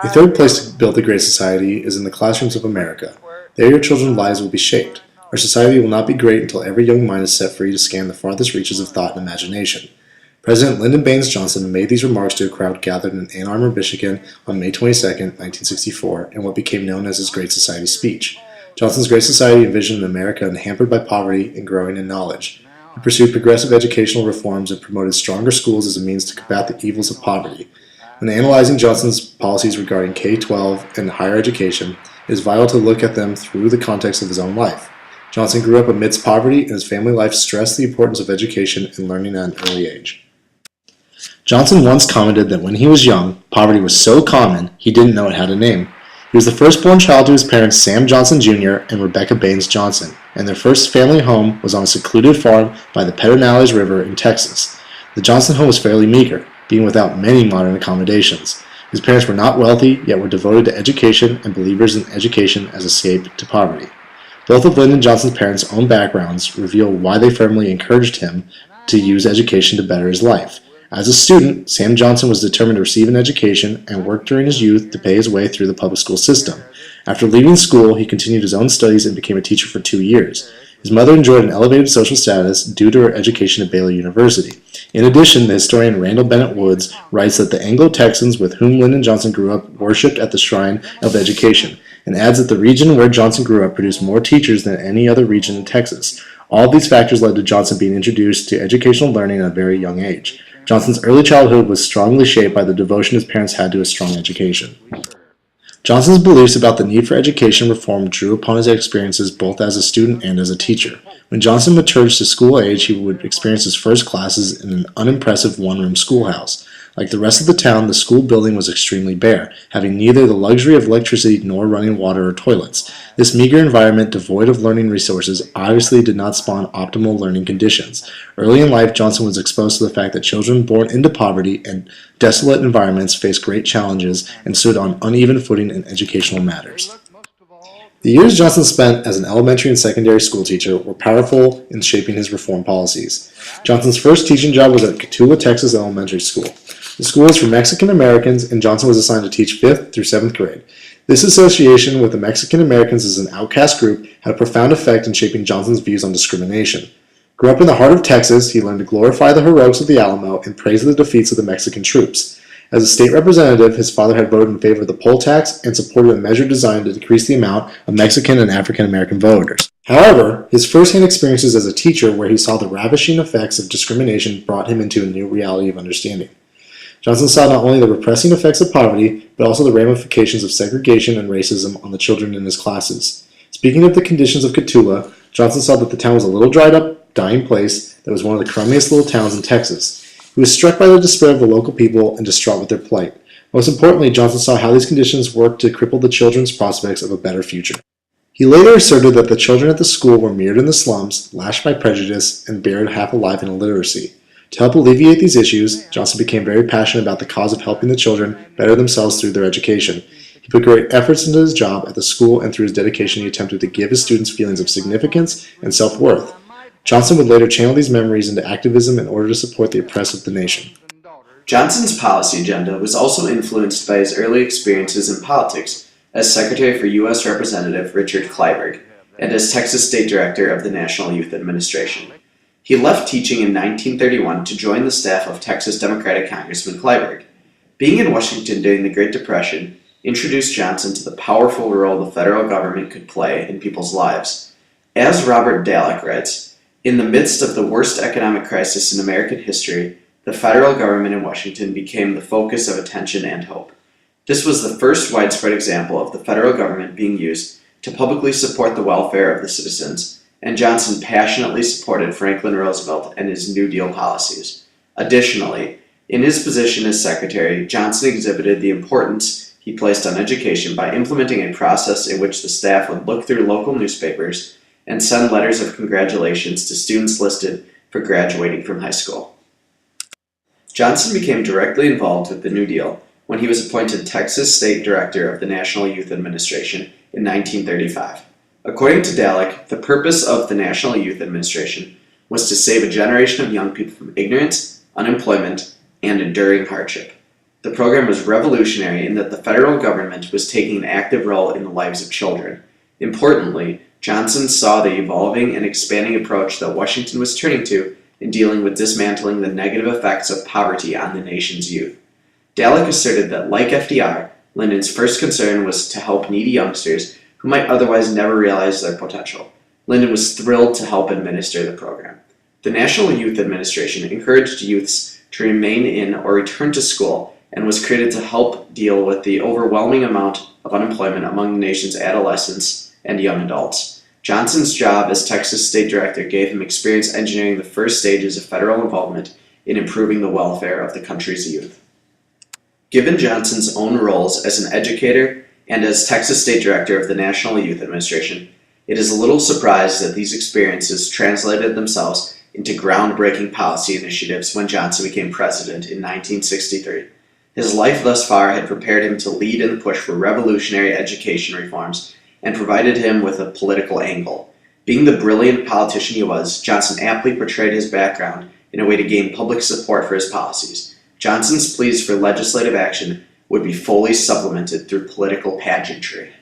A third place to build a great society is in the classrooms of America. There your children's lives will be shaped. Our society will not be great until every young mind is set free to scan the farthest reaches of thought and imagination. President Lyndon Baines Johnson made these remarks to a crowd gathered in Ann Arbor, Michigan on May 22, 1964, in what became known as his Great Society speech. Johnson's Great Society envisioned an America unhampered by poverty and growing in knowledge. He pursued progressive educational reforms and promoted stronger schools as a means to combat the evils of poverty. When analyzing Johnson's policies regarding K-12 and higher education, it is vital to look at them through the context of his own life. Johnson grew up amidst poverty, and his family life stressed the importance of education and learning at an early age. Johnson once commented that when he was young, poverty was so common he didn't know it had a name. He was the firstborn child to his parents Sam Johnson Jr. and Rebecca Baines Johnson, and their first family home was on a secluded farm by the Pedernales River in Texas. The Johnson home was fairly meager, being without many modern accommodations. His parents were not wealthy, yet were devoted to education and believers in education as escape to poverty. Both of Lyndon Johnson's parents' own backgrounds reveal why they firmly encouraged him to use education to better his life. As a student, Sam Johnson was determined to receive an education and worked during his youth to pay his way through the public school system. After leaving school, he continued his own studies and became a teacher for 2 years. His mother enjoyed an elevated social status due to her education at Baylor University. In addition, the historian Randall Bennett Woods writes that the Anglo-Texans with whom Lyndon Johnson grew up worshipped at the shrine of education, and adds that the region where Johnson grew up produced more teachers than any other region in Texas. All of these factors led to Johnson being introduced to educational learning at a very young age. Johnson's early childhood was strongly shaped by the devotion his parents had to a strong education. Johnson's beliefs about the need for education reform drew upon his experiences both as a student and as a teacher. When Johnson matured to school age, he would experience his first classes in an unimpressive one-room schoolhouse. Like the rest of the town, the school building was extremely bare, having neither the luxury of electricity nor running water or toilets. This meager environment, devoid of learning resources, obviously did not spawn optimal learning conditions. Early in life, Johnson was exposed to the fact that children born into poverty and desolate environments faced great challenges and stood on uneven footing in educational matters. The years Johnson spent as an elementary and secondary school teacher were powerful in shaping his reform policies. Johnson's first teaching job was at Cotulla, Texas Elementary School. The school is for Mexican Americans, and Johnson was assigned to teach 5th through 7th grade. This association with the Mexican Americans as an outcast group had a profound effect in shaping Johnson's views on discrimination. Grew up in the heart of Texas, he learned to glorify the heroics of the Alamo and praise the defeats of the Mexican troops. As a state representative, his father had voted in favor of the poll tax and supported a measure designed to decrease the amount of Mexican and African American voters. However, his first-hand experiences as a teacher where he saw the ravishing effects of discrimination brought him into a new reality of understanding. Johnson saw not only the repressing effects of poverty, but also the ramifications of segregation and racism on the children in his classes. Speaking of the conditions of Cotulla, Johnson saw that the town was a little dried up, dying place that was one of the crummiest little towns in Texas. He was struck by the despair of the local people and distraught with their plight. Most importantly, Johnson saw how these conditions worked to cripple the children's prospects of a better future. He later asserted that the children at the school were mired in the slums, lashed by prejudice, and buried half alive in illiteracy. To help alleviate these issues, Johnson became very passionate about the cause of helping the children better themselves through their education. He put great efforts into his job at the school, and through his dedication he attempted to give his students feelings of significance and self-worth. Johnson would later channel these memories into activism in order to support the oppressed of the nation. Johnson's policy agenda was also influenced by his early experiences in politics as Secretary for U.S. Representative Richard Clyburn and as Texas State Director of the National Youth Administration. He left teaching in 1931 to join the staff of Texas Democratic Congressman Clyburn. Being in Washington during the Great Depression introduced Johnson to the powerful role the federal government could play in people's lives. As Robert Dallek writes, in the midst of the worst economic crisis in American history, the federal government in Washington became the focus of attention and hope. This was the first widespread example of the federal government being used to publicly support the welfare of the citizens, and Johnson passionately supported Franklin Roosevelt and his New Deal policies. Additionally, in his position as secretary, Johnson exhibited the importance he placed on education by implementing a process in which the staff would look through local newspapers and send letters of congratulations to students listed for graduating from high school. Johnson became directly involved with the New Deal when he was appointed Texas State Director of the National Youth Administration in 1935. According to Dallek, the purpose of the National Youth Administration was to save a generation of young people from ignorance, unemployment, and enduring hardship. The program was revolutionary in that the federal government was taking an active role in the lives of children. Importantly, Johnson saw the evolving and expanding approach that Washington was turning to in dealing with dismantling the negative effects of poverty on the nation's youth. Dallek asserted that, like FDR, Lyndon's first concern was to help needy youngsters who might otherwise never realize their potential. Lyndon was thrilled to help administer the program. The National Youth Administration encouraged youths to remain in or return to school and was created to help deal with the overwhelming amount of unemployment among the nation's adolescents and young adults. Johnson's job as Texas State Director gave him experience engineering the first stages of federal involvement in improving the welfare of the country's youth. Given Johnson's own roles as an educator and as Texas State Director of the National Youth Administration, it is a little surprised that these experiences translated themselves into groundbreaking policy initiatives when Johnson became president in 1963. His life thus far had prepared him to lead in the push for revolutionary education reforms and provided him with a political angle. Being the brilliant politician he was, Johnson aptly portrayed his background in a way to gain public support for his policies. Johnson's pleas for legislative action would be fully supplemented through political pageantry.